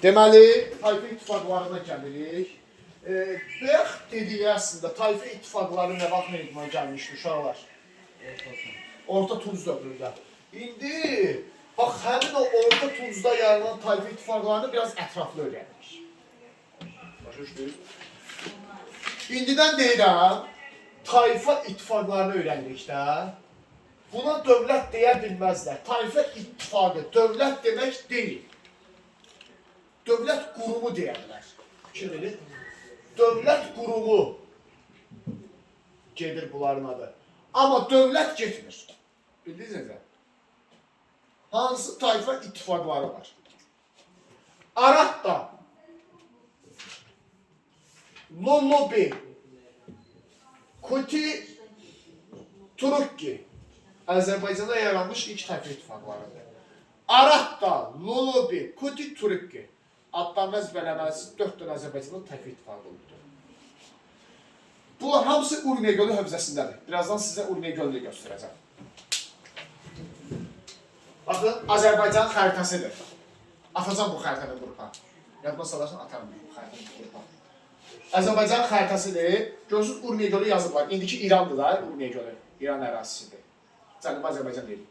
Deməli, tayfa ittifaqlarına gəlirik. Bayaq dedik əslində, tayfa ittifaqları nə vaxt meydana gəlmişdi uşaqlar? Orta Tunc dövründə. İndi, bax, həmin o Orta Tuncda yaranan tayfa ittifaqlarını biraz ətraflı öyrənirik. Başa düşdünüz? İndidən deyirəm, tayfa ittifaqlarını öyrənirik də. Buna dövlət deyə bilməzlər. Tayfa ittifaqı dövlət demək deyil. Dövlət qurumu deyərlər. Fikir verin. Dövlət qurumu gedir bunların adı. Amma dövlət getmir. Bildiniz necə? Hansı tayfa ittifaqları var? Aratda, Lullubi, Kuti, Turukki. Azərbaycanda yaranmış ilk tayfa ittifaqlarıdır. Aratda, Lullubi, Kuti, Turukki. Adlarını əzbərləməsi 4 dənə Azərbaycanda tayfa ittifaqı olubdur. Bunlar hamısı Urmiya gölü hövzəsindədir. Birazdan sizə Urmiya gölünü göstərəcəm. Baxın, Azərbaycanın xəritəsidir. Atacam bu xəritəni qrupa. Yadma salarsan, atarım bu xəritəni qrupa. Azərbaycanın xəritəsidir. Görürsünüz, Urmiya gölü yazıblar. İndiki İrandır da, Urmiya gölü. İran ərazisidir. Cənubi Azərbaycan deyil.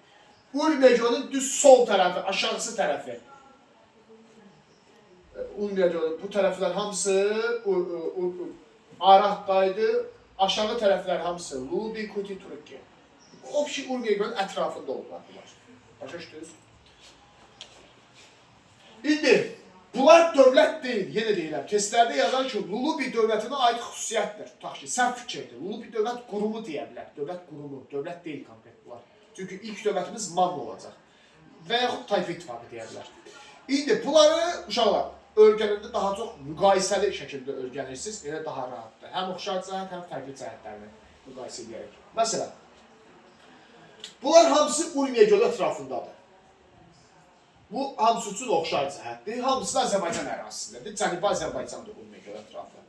Urmiya gölünün düz sol tərəfi, aşağısı tərəfi. Urmiya gölü, bu tərəflər hamısı Aratdaydı, aşağı tərəflər hamısı Lullubi, Kuti, Turukki. O ki, Urmiya gölünün ətrafında oldular bunlar. Başa düşdünüz? İndi, bunlar dövlət deyil, yenə deyirəm. Testlərdə yazar ki, Lullubi dövlətinə aid xüsusiyyətdir. Tutaq ki, səhv fikirdir. Lullubi dövlət qurumu deyə bilər. Dövlət qurumu, dövlət deyil konkret bunlar. Çünki ilk dövlətimiz Manna olacaq. Və yaxud tayfa ittifaqı deyə bilər. İndi, bunları, uşaqlar, öyrənəndə daha çox müqayisəli şəkildə öyrənirsiniz, elə daha rahatdır. Həm oxşar cəhət, həm fərqli cəhətlərini müqayisə edərək. Məsələn, bunlar hamısı Urmiya gölü ətrafındadır. Bu, hamısı üçün oxşar cəhətdir. Hamısı da Azərbaycan ərazisindədir. Cənubi Azərbaycandır Urmiya gölü ətrafı.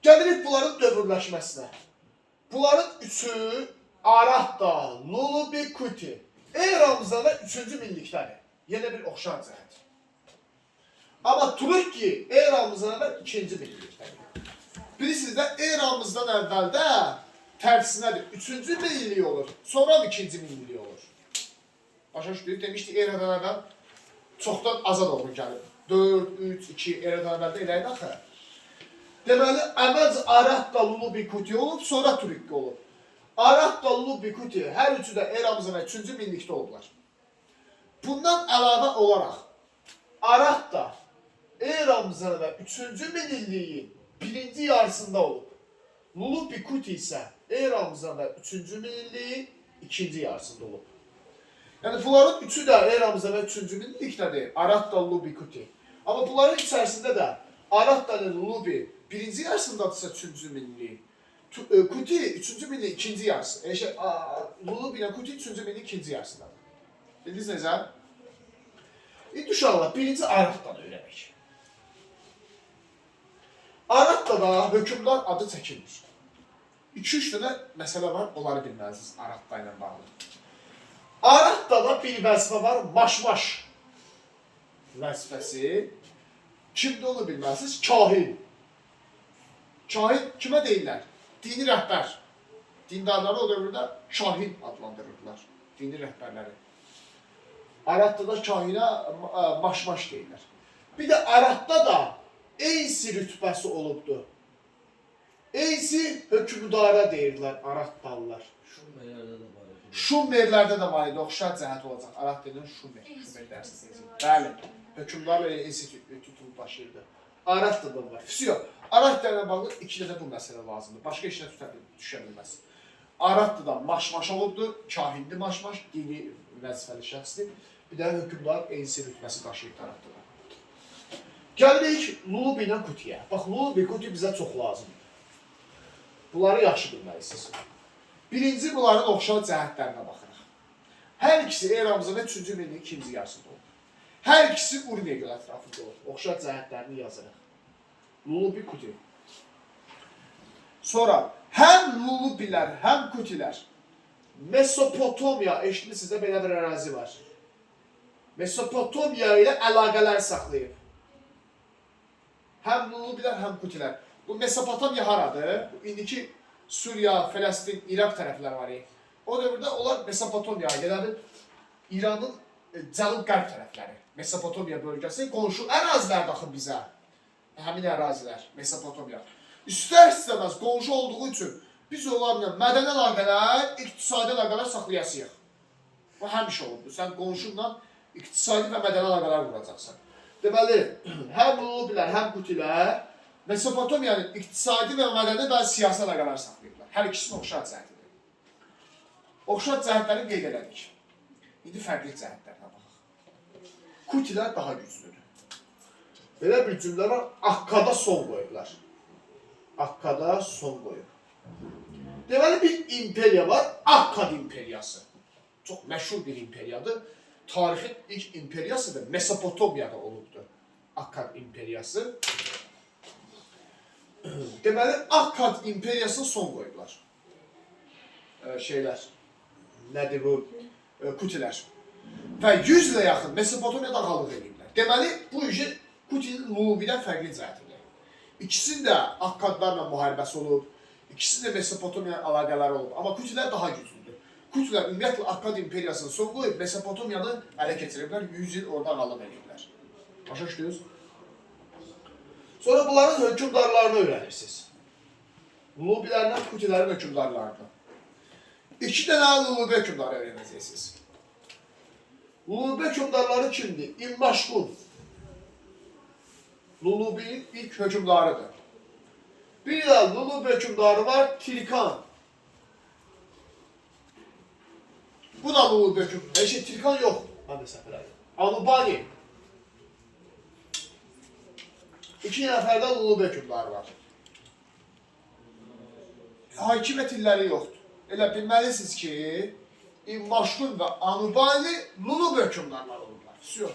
Gəlirik bunların dövrləşməsinə. Bunların üçü Aratda, Lullubi, Kuti. Eramızda da 3-cü minlikdədir. Yenə bir oxşar cəhət. Amma Turukki eramızdan əvvəl 2-ci minillikdədir. Bilirsiniz də, eramızdan əvvəldə tərsinədir. 3-cü minillik olur, sonra 2-ci minillik olur. Başa düşdük, demişdik, eradan əvvəl çoxdan azad olun gəlib. 4, 3, 2 eradan əvvəldə eləyək axı. Deməli, əvvəlcə Aratda, Lullubi, Kuti olub, sonra Turukki olub. Aratda, Lullubi, Kuti hər üçü də eramızdan əvvəl 3-cü minillikdə olublar. Bundan əlavə olaraq, Aratda eramızdan əvvəl 3-cü minilliyin 1-ci yarısında olub. Lullubi, Kuti isə eramızdan əvvəl 3-cü minilliyin 2-ci yarısında olub. Yəni, bunların üçü də eramızdan əvvəl 3-cü minillikdədir. Aratda, Lullubi, Kuti. Amma bunların içərisində də Aratda, Lullubi 1-ci yarısındadırsa 3-cü minilliyin. Kuti 3-cü minilliyin 2-ci yarısı. Lullubi ilə Kuti 3-cü minilliyin 2-ci yarısındadır. Bildiniz necə? İndi uşaqlar, birinci Aratdan öyrənək. Aratda da hökümdar adı çəkilmir. 2-3 dənə məsələ var, onları bilməlisiniz Aratda ilə bağlı. Aratda da bir vəzifə var, maş-maş vəzifəsi. Kimdə onu bilməlisiniz? Kahin. Kahin kimə deyirlər? Dini rəhbər. Dindarları o dövrdə kahin adlandırırdılar. Dini rəhbərləri. Aratda da kahinə maş-maş deyirlər. Bir də Aratda da Eysi rütbəsi olubdur. Eysi hökümdara deyirlər Aratdalılar. Şumerlərdə də var idi, oxşar cəhət olacaq. Arat deyilən Şumer dərsi deyəcək. Bəli, hökümdarla Eysi tutulub daşıyırdı. Aratda da var. Füsiyo, Aratda ilə bağlı 2 dənə bu məsələ lazımdır. Başqa işlə düşə bilməz. Aratda da maş-maş olubdur, kahindi maş-maş, dini vəzifəli şəxsdir. Bir də hökümdar Eysi rütbəsi daşıyıb Aratda da. Gəlirik Lullubi ilə Kutiyə. Bax, Lullubi, Kuti bizə çox lazımdır. Bunları yaxşı bilməlisiniz. Birinci, bunların oxşar cəhətlərinə baxırıq. Hər ikisi eramızda və 3-cü minilliyin 2-ci yarısında olub. Hər ikisi Urmiya gölü ətrafında olub. Oxşar cəhətlərini yazırıq. Lullubi, Kuti. Sonra, həm Lullubilər, həm Kutilər Mesopotamiya, eşitmişsiniz də belə bir ərazi var. Mesopotamiya ilə əlaqələr saxlayıb. Həm Lulubilər, həm Kutilər. Bu Mesopotamiya haradır? İndiki Suriya, Fələstin, İraq tərəfləri var. O dövrdə onlar Mesopotamiya, yəni İranın cənub-qərb tərəfləri. Mesopotamiya bölgəsi qonşu ərazilər daxil bizə. Həmin ərazilər, Mesopotamiya. İstər-istəməz qonşu olduğu üçün biz onlarla mədəni əlaqələr, iqtisadi əlaqələr saxlayasıyıq. Bu həmişə olubdur. Sən qonşunla iqtisadi və mədəni əlaqələr quracaqsan. Deməli, həm Lulubilər, həm Kutilər Mesopotamiyanın iqtisadi və mədəni və siyasi əlaqələr saxlayırlar. Hər ikisinin oxşar cəhətidir. Oxşar cəhətləri qeyd elədik. İndi fərqli cəhətlərinə baxaq. Kutilər daha güclüdür. Belə bir cümlə var, Akkada son qoyublar. Akkada son qoyub. Deməli, bir imperiya var, Akkad imperiyası. Çox məşhur bir imperiyadır. Tarixin ilk imperiyası da Mesopotamiyada olubdur. Akkad imperiyası. Deməli, Akkad imperiyasına son qoyublar. Nədir bu? Kutilər. Və 100 ilə yaxın Mesopotamiyada ağalıq ediblər. Deməli, bu işin Kutinin Lulubidən fərqli cəhətidir. İkisinin də Akkadlarla müharibəsi olub, ikisinin də Mesopotamiya əlaqələri olub. Amma Kutilər daha güclüdür. Kutilər ümumiyyətlə Akkad imperiyasını son qoyub Mesopotamiyanı ələ keçiriblər, 100 il orada ağalıq ediblər. Başa düşdünüz? Sonra bunların hökümdarlarını öyrənirsiniz. Lulubilərlə Kutilərin hökümdarlarını. 2 dənə Lulubi hökümdarı öyrənəcəksiniz. Lulubi hökümdarları kimdir? İmmaşqun. Lulubinin ilk hökümdarıdır. Bir də Lulubi hökümdarı var, Tirkan. Bu da Lulubi hökümdarı. Tirkan yox. Hadi səfərədir. Anubani. 2 nəfərdə Lulubi hökümdarı var. Hakimiyyət illəri yoxdur. Elə bilməlisiniz ki, İmmaşqun və Anubani Lulubi hökümdarları olurlar. Всё.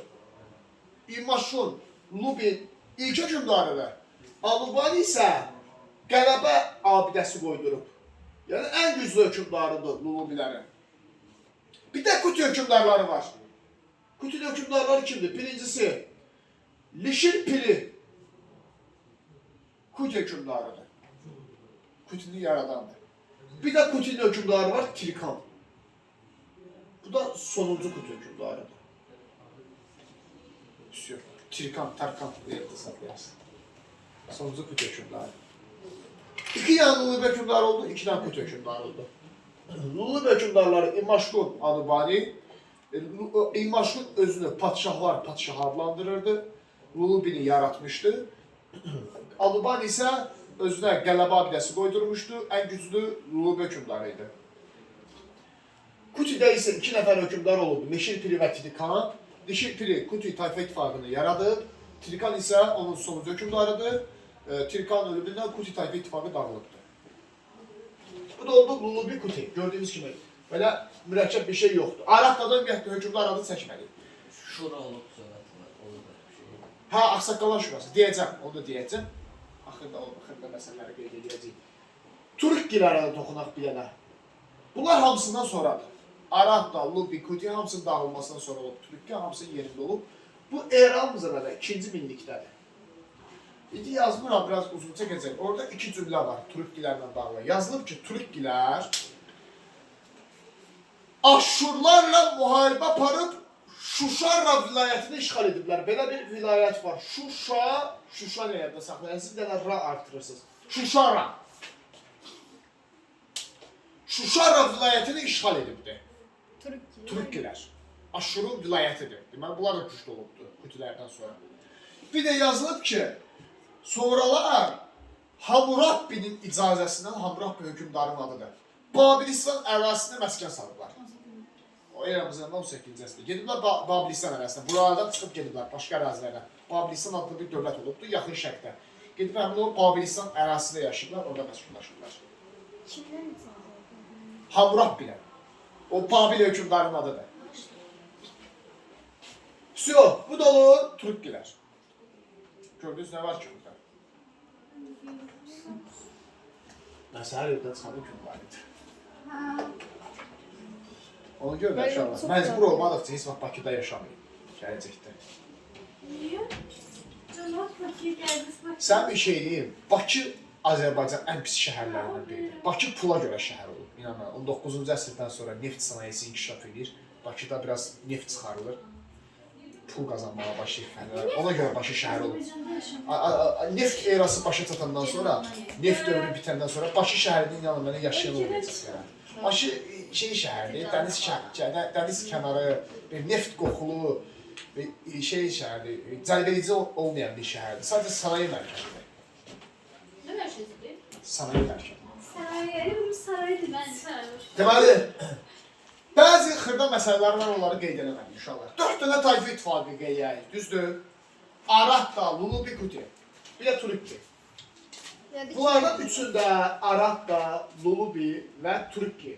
İmmaşqun, Lulubi ilk hökümdarıdır. Anubani isə qələbə abidəsi qoydurub. Yəni, ən güclü hökümdarıdır Lulubilərin. Bir də Kuti hökümdarları var. Kuti hökümdarları kimdir? Birincisi, Lişir Piri. Kuti hökümdarıdır. Kutini yaradandır. Bir də Kutinin hökümdarı var, Tirkan. Bu da sonuncu Kuti hökümdarıdır. Tirkan, Tarkan diye hesaplayarsın. Sonuncu Kuti hökümdarı. 2 tane Lulubi hökümdarı oldu, 2 tane Kuti hökümdarı oldu. Lulubi hökümdarları İmmaşqun, Anubani. İmmaşqun özünü padşah adlandırırdı. Lulubini yaratmışdı. Anubani isə özünə qələbə abidəsi qoydurmuşdu. Ən güclü Lulubi hökümdarıydı. Kutidə isə 2 nəfər hökümdar olurdu. Neşir Piri və Tirkan. Neşir Piri Kuti tayfa ittifaqını yaradıb. Tirkan isə onun sonuncu hökümdarıdır. Tirkan ölümündən Kuti tayfa ittifaqı dağılıbdır. Bu da oldu Lulubi Kuti. Gördüyünüz kimi belə mürəkkəb bir şey yoxdur. Araqdadan ümumiyyətlə hökümdar adı çəkməliyik. Şura olub sonra olur da bir şey. Hə, Ağsaqqallar şurası. Deyəcəm, onu da deyəcəm. Axırda məsələləri qeyd edəcəyik. Turkgilərə də toxunaq bir dənə. Bunlar hamısından sonradır. Araqda, Lubi, Kuti hamısının dağılmasından sonra olub. Turkgi hamısının yerində olub. Bu eramıza belə 2-ci minlikdədir. İndi yazmıram, biraz uzun çəkəcək. Orada 2 cümlə var Turkgilərlə bağlı. Yazılıb ki, Turkgilər Aşurlarla müharibə aparıb Şuşa vilayətini işğal ediblər. Belə bir vilayət var. Şuşa nəyədə saxlayırsınız? Bir dənə ra artırırsınız. Şuşa. Şuşa vilayətini işğal edibdir. Turkgilər. Aşurun vilayətidir. Deməli, bunlar da güclü olubdur Kutilərdən sonra. Bir də yazılıb ki, sonralar Hammurabbinin icazəsindən, Hammurabbi hökümdarın adıdır, Babilistan ərazisində məskən salıblar. O eramızdan 18-ci əsrdə. Gediblər Babilistan ərazisində. Buralardan çıxıb gediblər başqa ərazilərdən. Babilistan adlı bir dövlət olubdur, yaxın şərqdə. Gedib həmin o Babilistan ərazisində yaşayırlar, orada məskunlaşırlar. Kimdən icazə? Hammurabbilər. O Babil hökümdarının adıdır. Всё, bu da olur Turkgilər. Gördünüz nə var ki burada? Nəsə hər yerdən çıxan hüküm var idi. Onu görmək inşallah. Məcbur olmadıqca heç vaxt Bakıda yaşamayın. gələcəkdə. Niye? Cemaat Bakı'ya geldiniz. Sən bir şey deyim, Bakı Azərbaycan ən pis şəhərlərindən biridir. Bakı pula görə şəhər olub. İnanın, 19-cu əsrdən sonra neft sənayesi inkişaf edir. Bakıda biraz neft çıxarılır. Pul qazanmağa başlayır fəhlələr. Ona görə Bakı şəhər olub. Azerbaycan'da yaşamak. Neft erası başa çatandan sonra, neft dövrü bitəndən sonra Bakı şəhərində inanın mənə yaşayan olmayacaq yəni. Bakı şey şəhərdir, dəniz kənarı, neft qoxulu, şey şəhərdir, cəlbedici olmayan bir şəhərdir. Sadəcə sanayi mərkəzidir. Ne merkezidir? Sanayi mərkəzi. Saray, bu saraydı. Ben sarhoş. Deməli, bəzi xırda məsələlər var, onları qeyd eləmədik inşallah. 4 dənə tayfa ittifaqı qeyd edirik, düzdür? Arakka, Lulubikuti, bir də Turukki. Bunlardan üçündə Arakka, Lulubi və Turukki.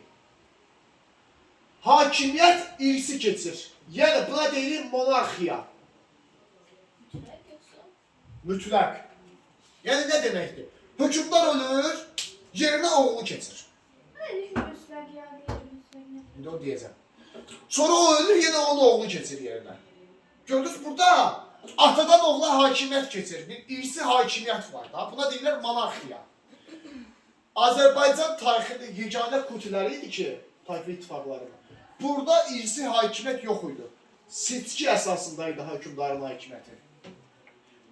Hakimiyyət irsi keçir. Yəni buna deyilir monarxiya. Tünek yoksa? Mütləq. Yəni nə deməkdir? Hökmdar ölür, yerinə oğlu keçir. Ne düşünüyorsun ya? İndi o deyəcəm. Sonra o ölür, yenə onun oğlu keçir yerinə. Gördünüz, burada atadan oğula hakimiyyət keçir. Bir irsi hakimiyyət var da. Buna deyirlər monarxiya. Azərbaycan tarixində yeganə kutiləri idi ki, tayfa ittifaqları. Burada irsi hakimiyyət yox idi. Seçki əsasındaydı hökmdarın hakimiyyəti.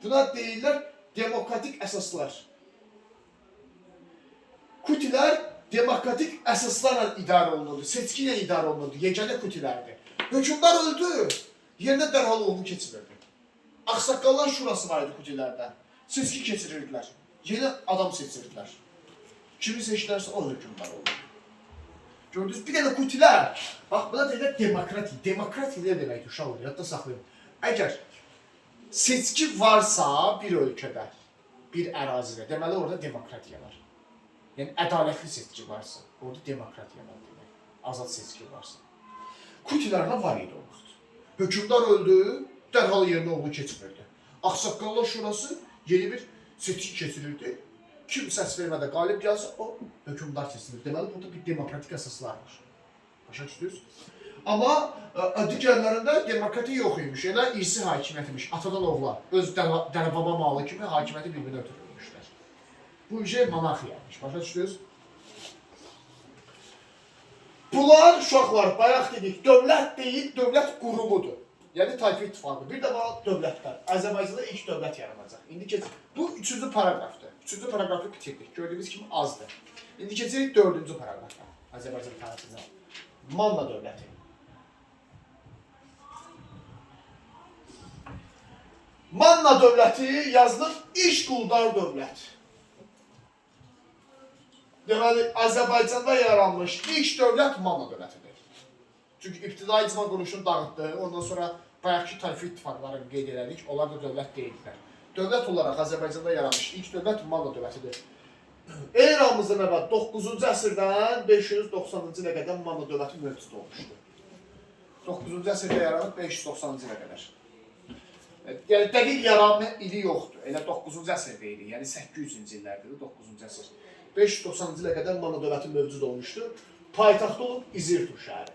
Buna deyirlər demokratik əsaslar. Kutilər demokratik əsaslarla idarə olunurdu, seçki ilə idarə olunurdu, yeganə kutilərdir. Hökmdar öldü, yerinə dərhal oğlu keçirirdi. Ağsaqqallar şurası var idi kutilərdən. Seçki keçirirdilər, yeni adam seçirdilər. Kimi seçilərsə o hökmdar olurdu. Gördünüz, bir dənə kutilər, bax buna deyirlər demokratiya. Demokratiya nə deməkdir uşaqlar, yadda saxlayın. Əgər seçki varsa bir ölkədə, bir ərazidə, deməli orada demokratiya var. Yəni ədalətli seçki varsa, orada demokratiya var demək. Azad seçki varsa. Kutilərdə var idi o vaxt. Hökmdar öldü, dərhal yerinə oğlu keçirirdi. Ağsaqqallar şurası yeni bir seçki keçirirdi. Kim səs vermədə qalib gəlsə, o hökmdar seçilir. Deməli, burada bir demokratik əsaslar var. Başa düşdünüz? Amma digərlərində demokratiya yox imiş. Elə irsi hakimiyyət imiş. Atadan oğula, öz dənə-baba malı kimi hakimiyyəti bir-birinə ötürülmüşlər. Bu şey monarxiyamış. Başa düşdünüz? Bunlar uşaqlar, bayaq dedik, dövlət deyil, dövlət qurumudur. Yəni tayfa ittifaqı. Bir də var dövlətlər. Azərbaycanda ilk dövlət yaranacaq. İndi keçir. Bu 3-cü paragrafdır. 3-cü paragrafı bitirdik. Gördüyünüz kimi azdır. İndi keçirik 4-cü paragrafa. Azərbaycan tarixində. Manna dövləti. Manna dövləti yazılır işquldar dövlət. Deməli, Azərbaycanda yaranmış ilk dövlət Manna dövlətidir. Çünki ibtidai icma quruluşunu dağıtdı, ondan sonra bayaqki tayfa ittifaqlarını qeyd elədik, onlar da dövlət deyildilər. Dövlət olaraq Azərbaycanda yaranmış ilk dövlət Manna dövlətidir. Eramızdan əvvəl 9-cu əsrdən 590-cı ilə qədər Manna dövləti mövcud olmuşdur. 9-cu əsrdə yaranıb 590-cı ilə qədər. Yəni dəqiq yaranma ili yoxdur. Elə 9-cu əsrdə idi. Yəni 800-cü illərdir 9-cu əsr. 590-cı ilə qədər Manna dövləti mövcud olmuşdur. Paytaxtı olub İzirtur şəhəri.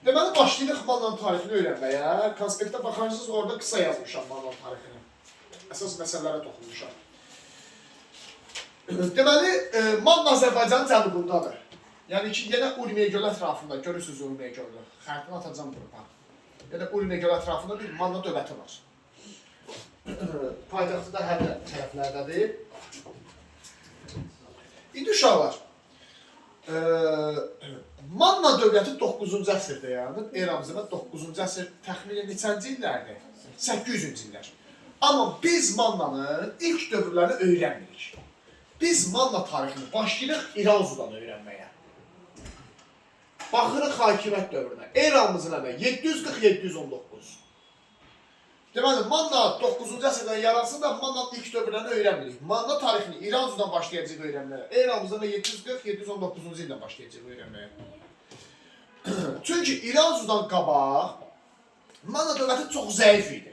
Deməli, başlayırıq Mannanın tarixini öyrənməyə. Konspektə baxarsınız, orada qısa yazmışam Mannanın tarixini. Əsas məsələlərə toxunmuşam. Deməli, Manna Azərbaycanın cənubundadır. Yəni ki, yenə Urmiya gölü ətrafında, görürsünüz Urmiya gölü. Xərtini atacam burada. Yəni Urmiya gölü ətrafında bir Manna dövləti var. Paytaxtı da hər tərəflərdədir. İndi uşaqlar, Manna dövləti 9-cu əsrdə yaranıb, eramızda 9-cu əsr təxminən neçənci illərdir? 800-cü illər. Amma biz Mannanın ilk dövrlərini öyrənmirik. Biz Manna tarixini başlayırıq İranzudan öyrənməyə. Baxırıq hakimiyyət dövrünə. Eramızın əvvəl 740-719. Deməli, Manna 9-cu əsrdən yaransın da Mannanın ilk dövrlərini öyrənmirik. Manna tarixini İranzudan başlayacaq öyrənməyə. Eramızdan 740-719-cu ildən başlayacaq öyrənməyə. Çünki İranzudan qabaq Manna dövləti çox zəif idi.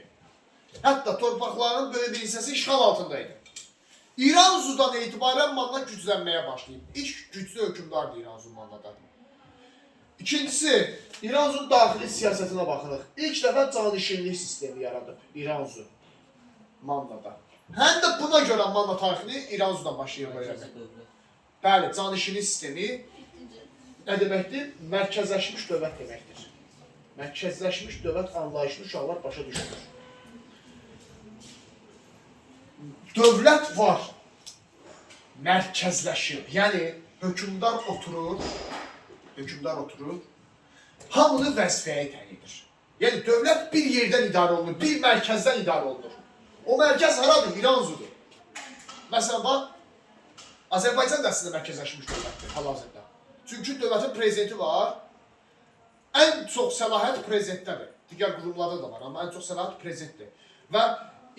Hətta torpaqların böyük bir hissəsi işğal altındaydı. İranzudan etibarən Manna güclənməyə başlayıb. İlk güclü hökmdardır İranzu Mannada. İkincisi, İranzun daxili siyasətinə baxırıq. İlk dəfə canişinlik sistemi yaradıb İranzu Mannada. Həm də buna görə Manna tarixini İranzudan başlayır öyrənmək. Bəli, canişinlik sistemi nə deməkdir? Mərkəzləşmiş dövlət deməkdir. Mərkəzləşmiş dövlət anlayışını uşaqlar başa düşmür. Dövlət var, mərkəzləşir. Yəni, hökümdar oturur, hamını vəzifəyə təyin edir. Yəni, dövlət bir yerdən idarə olunur, bir mərkəzdən idarə olunur. O mərkəz haradır? İranzudur. Məsələn, bax, Azərbaycan da əslində mərkəzləşmiş dövlətdir, hal-hazırda. Çünki dövlətin prezidenti var, ən çox səlahiyyət prezidentdədir. Digər qurumlarda da var, amma ən çox səlahiyyət prezidentdir. Və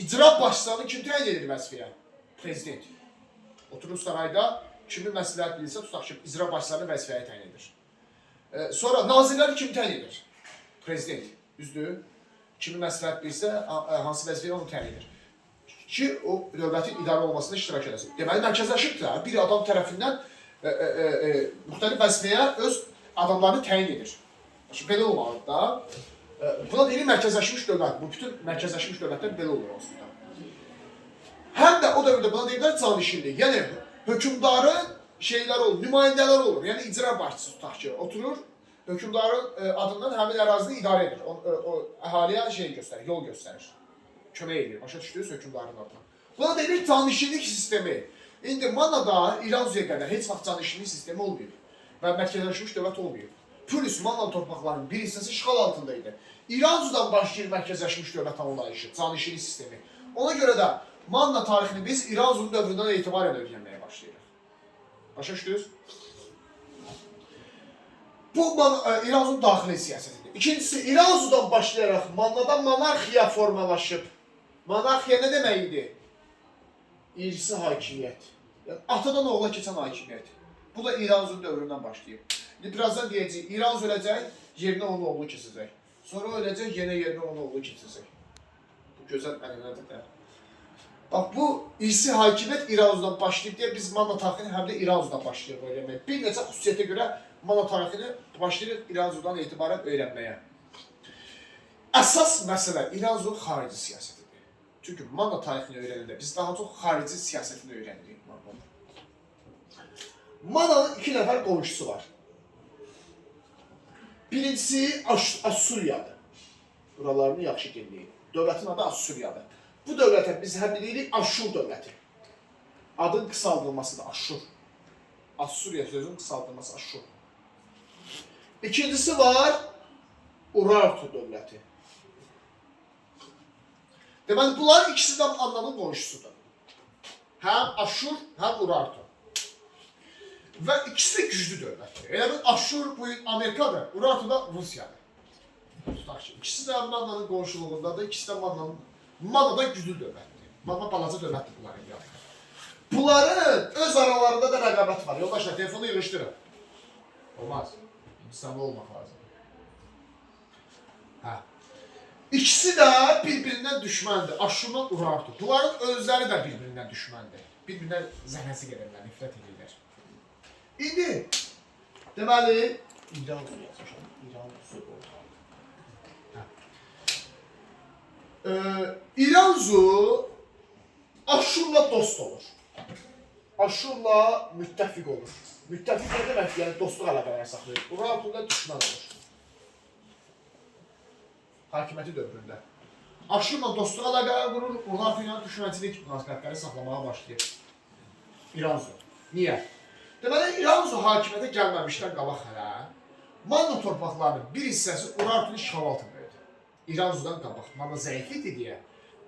icra başçılarını kim təyin edir vəzifəyə? Prezident. Oturur sarayda, kimi məsləhət bilirsə, tutaq ki, icra başçılarını vəzifəyə təyin edir. Sonra nazirləri kim təyin edir? Prezident. Düzdür? Kimi məsləhət bilirsə, hansı vəzifəyə onu təyin edir. Ki, o dövlətin idarə olmasında iştirak edəsin. Deməli, mərkəzləşibdir. Bir adam tərəfindən müxtəlif vəzifəyə öz adamlarını təyin edir. Belə olmalıdır da. Buna deyilir mərkəzləşmiş dövlət. Bu bütün mərkəzləşmiş dövlətlər belə olur aslında. Həm də o dövrdə buna deyirlər canişinlik. Yəni, hökümdarın şeylər olur, nümayəndələr olur. Yəni, icra başçısı tutaq ki, oturur, hökümdarın adından həmin ərazini idarə edir. O əhaliyə şey göstərir, yol göstərir. Kömək edir, başa düşdünüz hökümdarın adına. Buna deyilir canişinlik sistemi. İndi Mannada İranzuya qədər heç vaxt canişinlik sistemi olmayıb və mərkəzləşmiş dövlət olmayıb. Plus Manna torpaqlarının bir hissəsi işğal altındaydı. İranzudan başlayır mərkəzləşmiş dövlət anlayışı, canişinlik sistemi. Ona görə də Manna tarixini biz İranzunun dövründən etibarən öyrənməyə başlayırıq. Başa düşdünüz? Bu İranzunun daxili siyasətidir. İkincisi, İranzudan başlayaraq Mannada monarxiya formalaşıb. Monarxiya nə demək idi? İrsi hakimiyyət. Yəni, atadan oğula keçən hakimiyyət. Bu da İranzunun dövründən başlayıb. Birazdan deyəcək, İranzu öləcək, yerinə onun oğlu keçəcək. Sonra öləcək, yenə yerinə onun oğlu keçəcək. Bu gözəl ənənədir də. Bax, bu irsi hakimiyyət İranzudan başlayıb deyə biz Manna tarixini həm də İranzudan başlayıb öyrənməyə. Bir neçə xüsusiyyətə görə Manna tarixini başlayıb İranzudan etibarən öyrənməyə. Əsas məsələ İranzunun xarici siyasətidir. Çünki Manna tarixini öyrənəndə biz daha çox xarici siyasətini öyrənirik Mannanın. Mannanın 2 nəfər qonşusu var. Birincisi Assuriyadır. Buralarını yaxşı dinləyin. Dövlətin adı Assuriyadır. Bu dövlətə biz həm deyirik Aşur dövləti. Adın qısaldılması da Aşur. Assuriya sözünün qısaldılması Aşur. İkincisi var Urartu dövləti. Deməli, bunların ikisi də Mannanın qonşusudur. Həm Aşur, həm Urartu. Və ikisi də güclü dövlətdir. Elə bir Aşur bu Amerikadır, Urartu da Rusiyadır. Tutaq ki, ikisi də Mannanın qonşuluğundadır, ikisi də Manna da güclü dövlətdir. Manna balaca dövlətdir bunların yanında. Bunların öz aralarında da rəqabət var. Yoldaşlar, telefonu yığışdırın. Olmaz. İnsanlı olmaq lazım. Hə. İkisi də bir-birindən düşməndir. Aşurla Urartu. Bunların özləri də bir-birindən düşməndir. Bir-birindən zəhləsi gəlirlər, nifrət edirlər. İndi, deməli, İranzu yazmışam. İranzu Aşurla dost olur. Aşurla müttəfiq olur. Müttəfiq nə demək? Yəni dostluq əlaqələri saxlayır. Urartu ilə düşmən olur. Hakimiyyəti dövründə. Aşurla dostluq əlaqələri qurur, Urartu ilə düşmənçilik münasibətləri saxlamağa başlayır. İranzu. Niyə? Deməli, İranzu hakimiyyətə gəlməmişdən qabaq hələ Manna torpaqlarının bir hissəsi Urartunun işğal altındaydı. İranzudan qabaq, Manna zəif idi deyə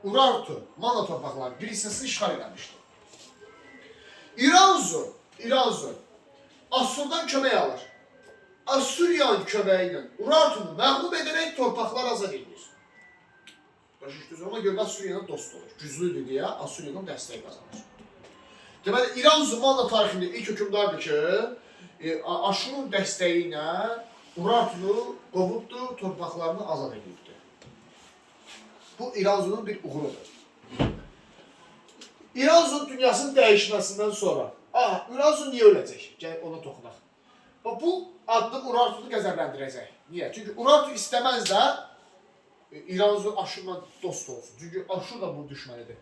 Urartu, Manna torpaqlarının bir hissəsini işğal edilmişdi. İranzu Assurdan kömək alır. Assuriyanın köməyi ilə Urartunu məğlub edərək torpaqlar azad edilir. Ona görə Assuriyanın dost olur. Güclüdür deyə Assuriyanın dəstəyi qazanır. Deməli, İranzu Manna tarixində ilk hökümdardır ki, Aşurun dəstəyi ilə Urartunu qovubdur, torpaqlarını azad edibdir. Bu İranzunun bir uğurudur. İranzunun dünyasının dəyişməsindən sonra, İranzu niyə öləcək? Gələk ona toxunaq. Bu addım Urartunu qəzəbləndirəcək. Niyə? Çünki Urartu istəməz də İranzu Aşurla dost olsun. Çünki Aşur da bunun düşmənidir.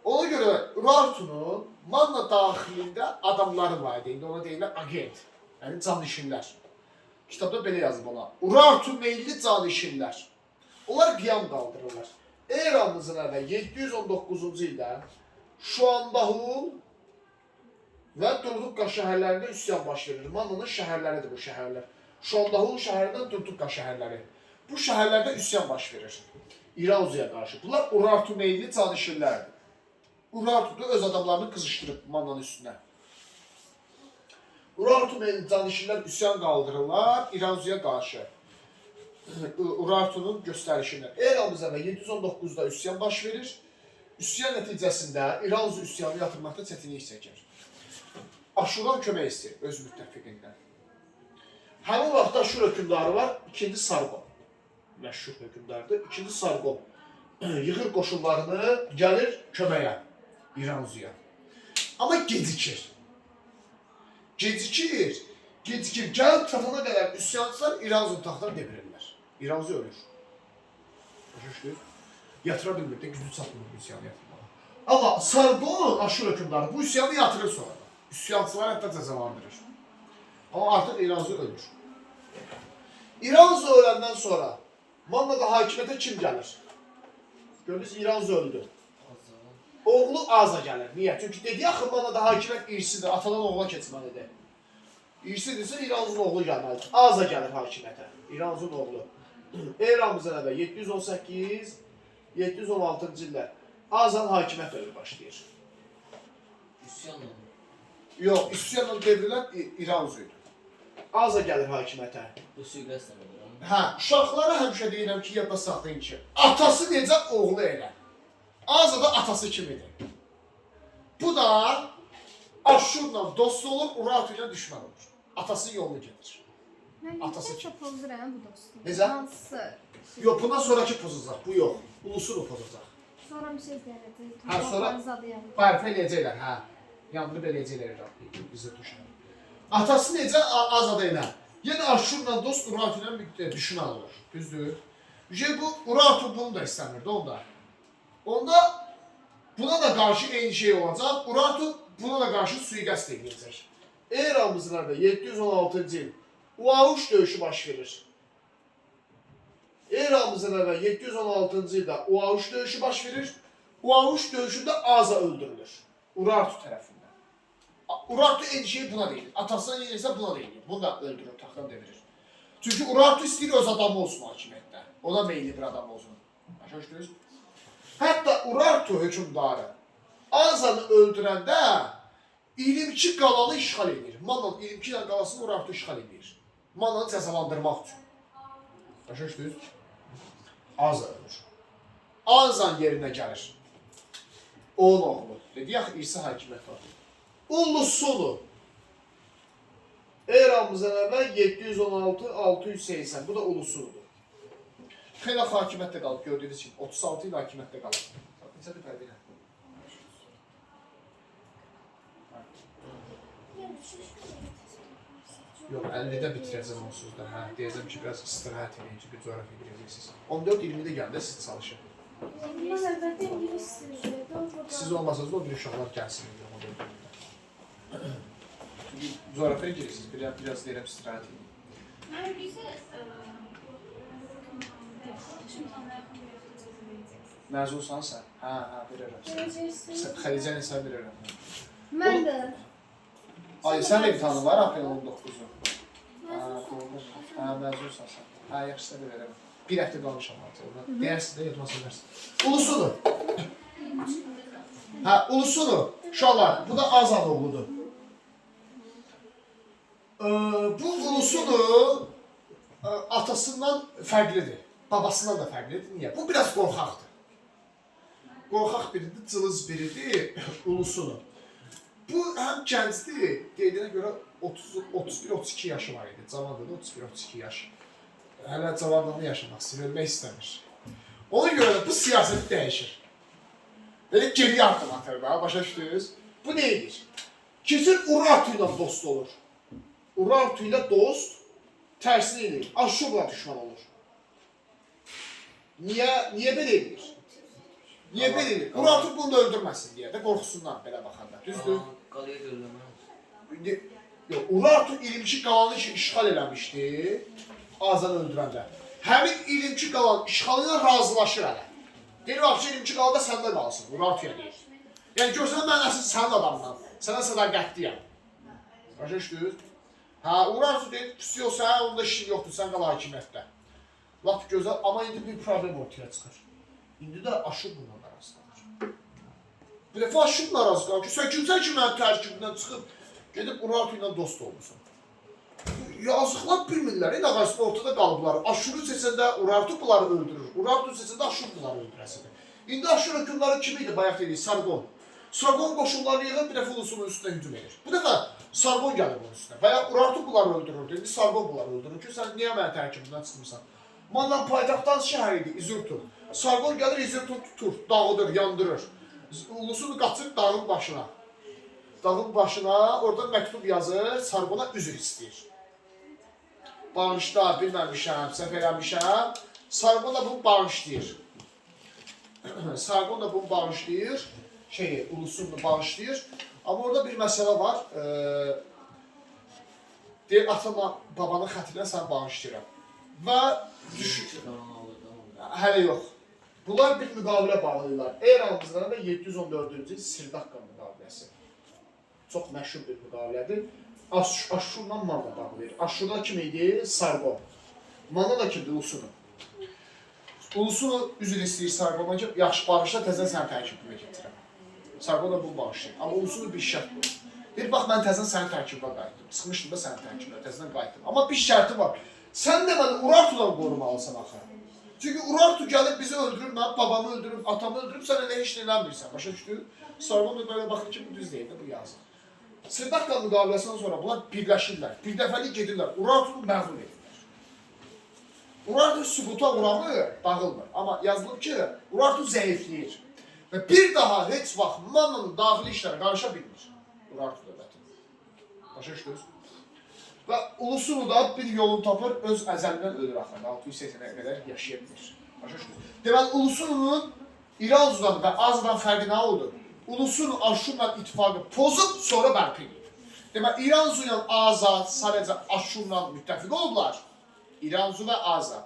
Ona görə Urartunun Manna daxilində adamları var idi. İndi ona deyirlər agent. Yəni canişinlər. Kitabda belə yazıb ona. Urartu meyilli canişinlər. Onlar qiyam qaldırırlar. Eramızın əvvəl 719-cu ildə Şuandahul və Durduqqa şəhərlərində üsyan baş verir. Mannanın şəhərləridir bu şəhərlər. Şuandahul şəhərindən Durduqqa şəhərləri. Bu şəhərlərdə üsyan baş verir. İranzuya qarşı. Bunlar Urartu meyilli canişinlərdir. Urartu da öz adamlarını qızışdırıb Mannanın üstünə. Urartu meyilli canişinlər üsyan qaldırırlar İranzuya qarşı. Urartunun göstərişini. Eramızda 719-da üsyan baş verir. Üsyan nəticəsində İranzu üsyanı yatırmaqda çətinlik çəkir. Aşurdan kömək istəyir öz müttəfiqindən. Həmin vaxtda Aşur hökümdarı var, 2-ci Sarqon. Məşhur hökümdardır. 2-ci Sarqon yığır qoşullarını, gəlir köməyə İranzuya. Amma gecikir. Gecikir. Gəlib çatana qədər üsyancılar İranzunun taxtdan devirirlər. İranzu ölür. Başa düşdük? Yatıra bilmir də, gücü çatmır bu üsyanı yatırmağa. Amma Sarqon, Aşur hökümdarı bu üsyanı yatırır sonra. Üsyancılar hətta cəzalandırır. Amma artıq İranzu ölür. İranzu öləndən sonra Mannada hakimiyyətə kim gəlir? Gördünüz, İranzu öldü. Oğlu Aza gəlir. Niyə? Çünki dedi axı Mannada hakimiyyət irsidir, atadan oğula keçməlidir. İrsidirsə İranzunun oğlu gəlməlidir. Aza gəlir hakimiyyətə. İranzunun oğlu. Eramızdan əvvəl 718-716-cı illər Azanın hakimiyyət dövrü başlayır. Üsyan oldu. Yox, üsyanla devrilən İranzuydu. Aza gəlir hakimiyyətə. Bu sui-qəsd edir. Hə, uşaqlara həmişə deyirəm ki, yadda saxlayın ki, atası necə oğlu elə. Aza da atası kimidir. Bu da Aşurla dost olur, Urartu ilə düşmən olur. Atası yolunu gedir. Atası Mən çok pozduram bu dostum. Necə? Hansı? Yox, bundan sonraki pozacaq, bu yox. Ulusunu pozacaq. Sonra bir şey denedi. Ha, sonra- Bərpa eləyəcəklər, hə. Yanını beləyəcəklər bizə düşən. Atası necə Azada ilə? Yenə Aşurla dost, Urartu ilə düşmən olur. Düzdür? Bu Urartu bunu da istəmirdi onda. Onda buna da qarşı eyni şey olacaq. Urartu buna da qarşı sui-qəsd ediləcək. Eramızın əvvəl 716-cı il Uavuş döyüşü baş verir. Eramızın əvvəl 716-cı ildə Uavuş döyüşü baş verir. Uavuş döyüşündə Aza öldürülür. Urartu tərəfindən. Urartu eyni şey buna deyil. Atasına neysə buna deyil. Bunu da öldürür, taxtdan devirir. Çünki Urartu istəyir öz adamı olsun hakimiyyətdə. Ona meyilli bir adam olsun. Başa düşdünüz? Hətta Urartu hökümdarı Azanı öldürəndə 22 qalanı işğal edir. Mannanın 22 dənə qalasını Urartu işğal edir. Mannanı cəzalandırmaq üçün. Başa düşdünüz? Aza ölür. Azan yerinə gəlir. Onun oğlu. Dedi axı irsi hakimiyyət var. Ullusunu. Eramızdan əvvəl 716-680. Bu da Ullusunudur. Xeyli hakimiyyətdə qalıb, gördüyünüz kimi. 36 il hakimiyyətdə qalıb. Neçədir pərdə ilə? Yox, 50-də bitirəcəm onsuz da. Hə, deyəcəm ki, biraz istirahət edin, çünki coğrafiya biləcəksiniz. 14-20-də gəldə siz çalışın. Bunlar əlbəttə ingilisdir. Siz olmasanız da o bir uşaqlar gəlsin. Çünki coğrafiya girirsiniz, biraz deyirəm istirahət edin. Ben bize Məzunsan sən? Hə, verərəm sən. Verəcəksin. Xədicə Nisə verərəm. Mən də. Ay, sən də imtahanın var aprel 19-u. Hə, məzunsan sən. Hə, yaxşı sən də verərəm. Bir həftə qalmışam artıq. Deyərsin də, yadıma söylərsin. Ulusunu. Hə, Ulusunu. Uşaqlar, bu da Azad oğludur. Bu Ulusunu atasından fərqlidir. Babasından da fərqlidir. Niyə? Bu biraz qorxaqdır. Qorxaq biridir, cılız biridir, Ulusunu. Bu həm gəncdir, qeydinə görə 31-32 yaşı var idi. Cavandır da 31-32 yaş. Hələ cavanlığını yaşamaq istəyir, ölmək istəmir. Ona görə də bu siyasət dəyişir. Belə geriyə addım atır da, başa düşdünüz? Bu nə edir? Keçir Urartu ilə dost olur. Urartu ilə dost, tərsini eləyir. Aşurla düşman olur. Niyə belə edir? Niyə belə edir? Urartu bunu da öldürməsin deyə də qorxusundan belə baxanda. Düzdür? Qalaya görülməz. Yox, Urartu 22 qalanı işğal eləmişdi Azanı öldürəndə. Həmin 22 qalan işğalıyla razılaşır hələ. Deyir, vəbsə 22 qalada səndə qalsın, Urartuya deyir. Yəni görsən, mən əslində sənin adamdan, sənə sədaqətliyəm. Başa düşdünüz? Urartu deyir, pis yoxsa, onda işin yoxdur, sən qal hakimiyyətdə. Lap gözəl, amma indi bir problem ortaya çıxır. İndi də Aşur bundan narazı qalır. Bir dəfə Aşur narazı qalır ki, sən kimsən ki, mənim tərkibimdən çıxıb, gedib Urartu ilə dost olmuşsun. Yazıqlar bilmirlər, nə qarşısında ortada qalıblar. Aşuru seçəndə Urartu bunları öldürür, Urartu seçəndə Aşur bunları öldürəsidir. İndi Aşur hökümdarı kim idi, bayaq dedik, Sargon. Sargon qoşunlarını yığıb bir dəfə ulusunun üstünə hücum edir. Bu dəfə Sargon gəlir bunun üstünə. Və ya Urartu bunları öldürürdü, indi Sargon bunları öldürür ki, sən niyə mənim tərkibimdən çıxmırsan? Mandan paytaxtdan şəhər idi, İzurtu. Sargon gəlir, İzurtu tutur, dağıdır, yandırır. Ulusunu qaçır dağın başına. Dağın başına, orada məktub yazır, Sargona üzr istəyir. Bağışla, bilməmişəm, səhv eləmişəm. Sargon da bunu bağışlayır. Sargon da bunu bağışlayır. Ulusunu bağışlayır. Amma orada bir məsələ var. Deyir, atama, babanın xətrinə sən bağışlayıram. Və hələ yox. Bunlar bir müqavilə bağlayırlar. Eramızdan da 714-cü il Sirdaqqa müqaviləsi. Çox məşhur bir müqavilədir. Aşurla Manna bağlayır. Aşurda kim idi? Sargon. Manna da kimdir? Ulusunu. Ulusunu üzr istəyir Sargona ki, yaxşı bağışla, təzən sənin tərkibimə getirəm. Sargon da bunu bağışlayır. Amma Ulusunu bir şərt bu. Deyir, bax, mən təzən sənin tərkibimə qayıtdım. Sıxmışdım da sənin tərkibimə, təzən qayıtdım. Amma bir şərti var. Sən də məni Urartudan qorumalısan axı. Çünki Urartu gəlib bizi öldürür, mən babamı öldürüb, atamı öldürüb, sən elə heç nə eləmirsən. Başa düşdün? Sargon da belə baxır ki, bu düz deyil də, bu yazır. Sirdaqqa müqaviləsindən sonra bunlar birləşirlər, bir dəfəlik gedirlər, Urartunu məğlub edirlər. Urartu sübuta uğramır, dağılmır. Amma yazılıb ki, Urartu zəifləyir. Və bir daha heç vaxt Mannanın daxili işlərə qarışa bilmir Urartu dövləti. Başa düşdünüz? Və Ulusunu da bir yolunu tapır, öz əzəlindən ölür axırda, 680-ə qədər yaşaya bilir. Başa düşdünüz? Deməli, Ulusunun İranzudan və Azdan fərqi nə oldu? Ulusunu Aşurla ittifaqı pozub, sonra bərpa edir. Deməli, İranzu ilə Azad sadəcə Aşurla müttəfiq olublar. İranzu və Azad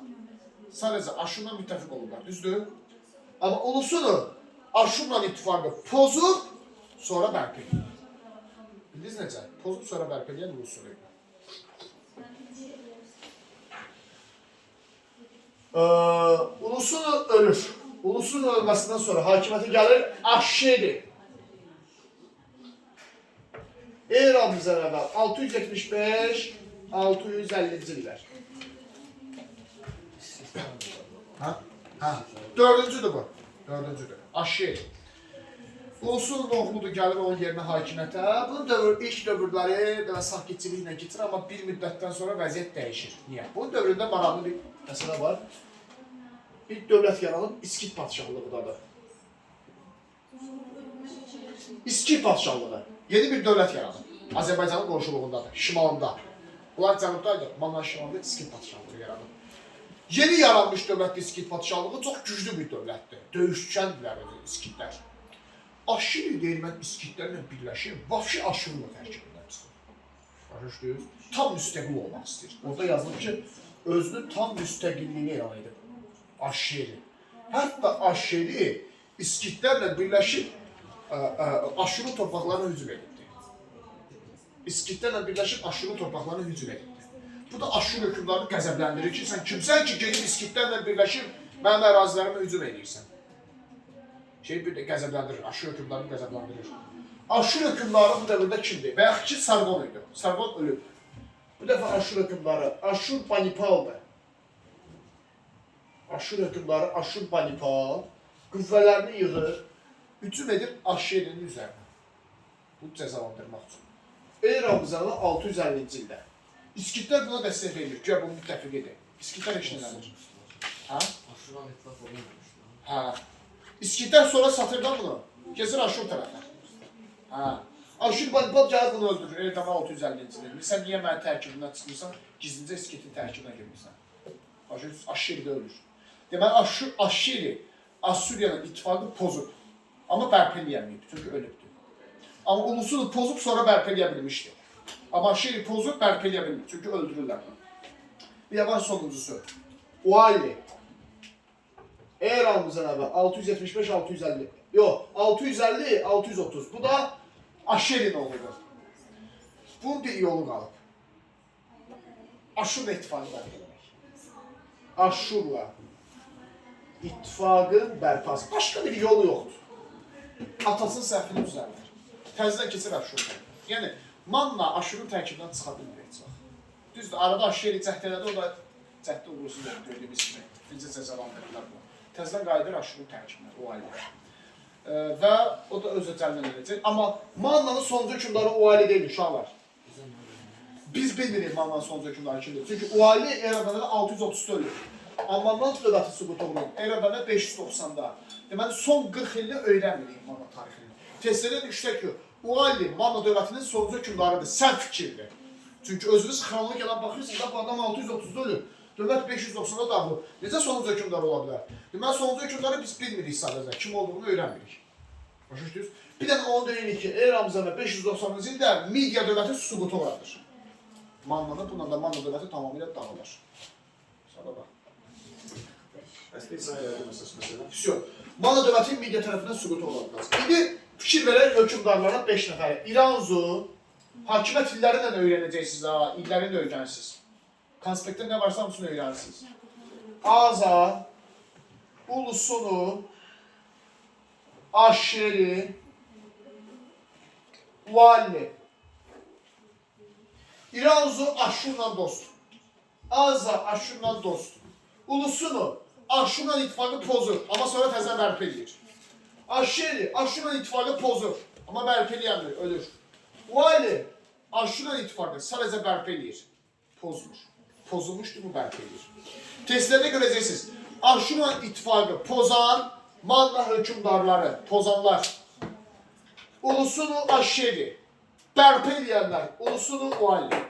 sadəcə Aşurla müttəfiq olublar, düzdür? Amma Ulusunu Aşurla ittifaqı pozub, sonra bərpa edir. Bildiniz necə? Pozub, sonra bərpa edən Ulusunu. Ulusunu ölür. Ulusunun ölməsindən sonra hakimiyyətə gəlir Aşşeri. Eramızdan əvvəl 675-650-ci illər. Dördüncüdür bu. Dördüncüdür. Aşşeri. Ulusunun oğludur, gəlir onun yerinə hakimiyyətə. Bunun ilk dövrləri sakitçiliklə keçir, amma bir müddətdən sonra vəziyyət dəyişir. Niyə? Bunun dövründə maraqlı bir məsələ var. Bir dövlət yaranıb, İskit padşahlığıdadır. İskit padşahlığı. Yeni bir dövlət yaranıb. Azərbaycanın qonşuluğundadır, şimalında. Bunlar cənubdaydı, Manna şimalında İskit padşahlığı yaranıb. Yeni yaranmış dövlətdə İskit padşahlığı çox güclü bir dövlətdir. Döyüşkəndirlər İskitlər. Aşşeri deyir, mən İskitlərlə birləşim, vəfşi Aşurla tərkibindən çıxır. Başa düşdünüz? Tam müstəqil olmaq istəyir. Orada yazılıb ki, özünün tam müstəqilliyini elan edib. Aşşeri. Hətta Aşşeri İskitlərlə birləşib Aşurun torpaqlarına hücum edibdi. İskitlərlə birləşib Aşurun torpaqlarına hücum edibdi. Bu da Aşur hökümdarını qəzəbləndirir ki, sən kimsən ki, gedib İskitlərlə birləşib mənim ərazilərimə hücum edirsən. Bir də qəzəbləndirir, Aşur hökümdarını qəzəbləndirir. Aşur hökümdarı bu dövrdə kimdir? Və yaxud ki, Sargon idi. Sargon ölüb. Bu dəfə Aşur hökümdarı Aşur Banipal'dır. Aşur hökümdarı Aşur Banipal qüvvələrini yığır, hücum edir Aşşerinin üzərinə. Bunu cəzalandırmaq üçün. Eramızdan 650-ci ildə. İskitlər buna dəstək verir, güya bunu müttəfiq edir. İskitlər heç nələndir. Aşurla ittifaq olunmamışdı. İskitlər sonra satırdan bunu, keçir Aşur tərəfə. Aşır Banipal gəlir bunu öldürür. Eldama 650-ci il. Sən niyə mənim tərkibimdən çıxmırsan? Gizlincə İsketin tərkibinə girmirsən. Aşiri də ölür. Deməli, Aşiri Assuriyanın ittifaqı pozub. Amma bərpa eləyəməyib, çünki ölübdür. Amma ulusunu pozub sonra bərpa eləyə bilmişdi. Amma Aşiri pozub bərpa eləyə bilmir, çünki öldürürlər. Bir də var sonuncusu. Uali. Eramızdan əvvəl 675-650. Yox, 650-630. Bu da Aşerin oğludur. Bunun bir yolu qalıb. Aşurla ittifaqı bərpa eləmək. Aşurla ittifaqın bərpası. Başqa bir yolu yoxdur. Atasının səhvini düzəldir. Təzdən keçir Aşurla. Yəni, Manna Aşurun tərkibindən çıxa bilməyəcək. Düzdür, arada Aşeri cəhd elədi, o da cəhdə uğursuz gördüyümüz kimi. Birinci cəzalandırdılar bunu. Təzdən qayıdır Aşurun tərkibindən, o ailə. Və o da özü cəlmən edəcək. Amma Mannanın sonuncu hükümdarı o ailə deyil, uşaqlar. Biz bilmirik Mannanın sonuncu hükümdarı kimdir. Çünki o ailə eradan 630'da ölür. Amma Manna dövləti süqut olunur. Eradan 590'da. Deməli, son 40 ilini öyrənmirik Manna tarixini. Testlərdə düşdək ki, o ailə Manna dövlətinin sonuncu hükümdarıdır, sən fikirdir. Çünki özünüz xronologiyadan baxırsınız da bu adam 630'da ölür. Dövlət 590'da dağılır. Necə sonuncu hükümdar ola bilər? Deməli, sonuncu hükümdarı biz bilmirik sadəcə. Kim olduğunu öyrənmirik. Başa düşdünüz? Bir də onu deyirik ki, eramızdan 590-cı ildə Midiya dövləti süqutu vardır. Mannada, bundan da Manna dövləti tamamilə dağılır. Sonra bax. Əslində izah elədim məsələn. Всё. Manna dövləti Midiya tərəfindən süqutu ola bilər. İndi fikir verək hökümdarlara 5 nəfəri. İranzu, hakimiyyət illəri ilə öyrənəcəksiniz ha, illərini də öyrənirsiniz. Konspektdə nə varsa hamısını öyrənirsiniz. Aza, Ulusunu, Aşeri, Uali. İranzu Aşurla dost. Aza Aşurla dost. Ulusunu Aşurla ittifaqı pozur, amma sonra təzə bərpa edir. Aşeri Aşurla ittifaqı pozur, amma bərpa eləyəmir, ölür. Uali Aşurla ittifaqı sadəcə bərpa edir, pozmur. Pozulmuşdur, bu bərpa edir. Testlərdə görəcəksiniz. Aşurla ittifaqı pozan Manna hökümdarları, pozanlar. Ulusunu Aşeri, bərpa eləyənlər, ulusunu Uali.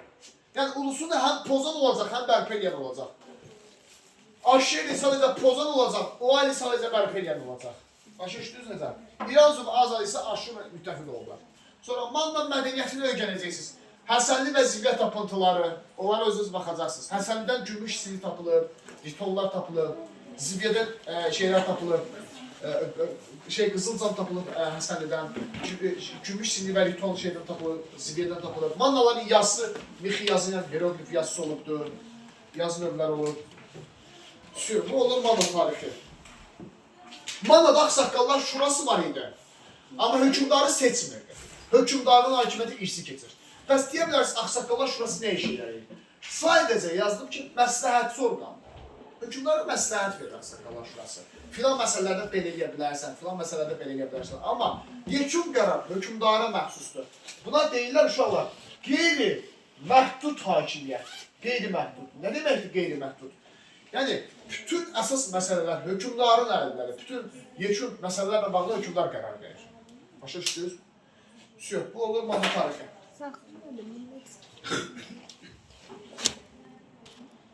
Yəni ulusunu həm pozan olacaq, həm bərpa eləyən olacaq. Aşeri sadəcə pozan olacaq, Uali sadəcə bərpa eləyən olacaq. Başa düşdünüz necə? İranzu və Azad isə Aşurla müttəfiq oldular. Sonra Manna mədəniyyətini öyrənəcəksiniz. Həsənli və Zivyə tapıntıları, onlara özünüz baxacaqsınız. Həsənlidən gümüş sili tapılır, ritonlar tapılır, Zivyədən şeylər tapılır, Qızılcan tapılır Həsənlidən, gümüş sili və riton şeydən tapılır, Zivyədən tapılır. Mannaların yazısı, mixi yazı ilə hieroglif yazısı olubdur, yazı növləri olur. Bu olur Manna tarixi. Mannada ağsaqqallar şurası var idi, amma hökümdarı seçmirdi. Hökümdarın hakimiyyəti irsi keçir. Bəs deyə bilərsiniz, ağsaqqallar şurası nə işə yarayır? Sadəcə yazdım ki, məsləhətçi orqandır. Hökümdara məsləhət verir ağsaqqallar şurası. Filan məsələlərdə belə eləyə bilərsən, filan məsələlərdə belə eləyə bilərsən. Amma yekun qərar hökümdara məxsusdur. Buna deyirlər uşaqlar, qeyri-məhdud hakimiyyət. Qeyri-məhdud. Nə deməkdir qeyri-məhdud? Yəni, bütün əsas məsələlər hökümdarın əlindədir. Bütün yekun məsələlərlə bağlı hökümdar qərar verir. Başa düşdünüz? Bu olur Manna tarixi. Saxlayın.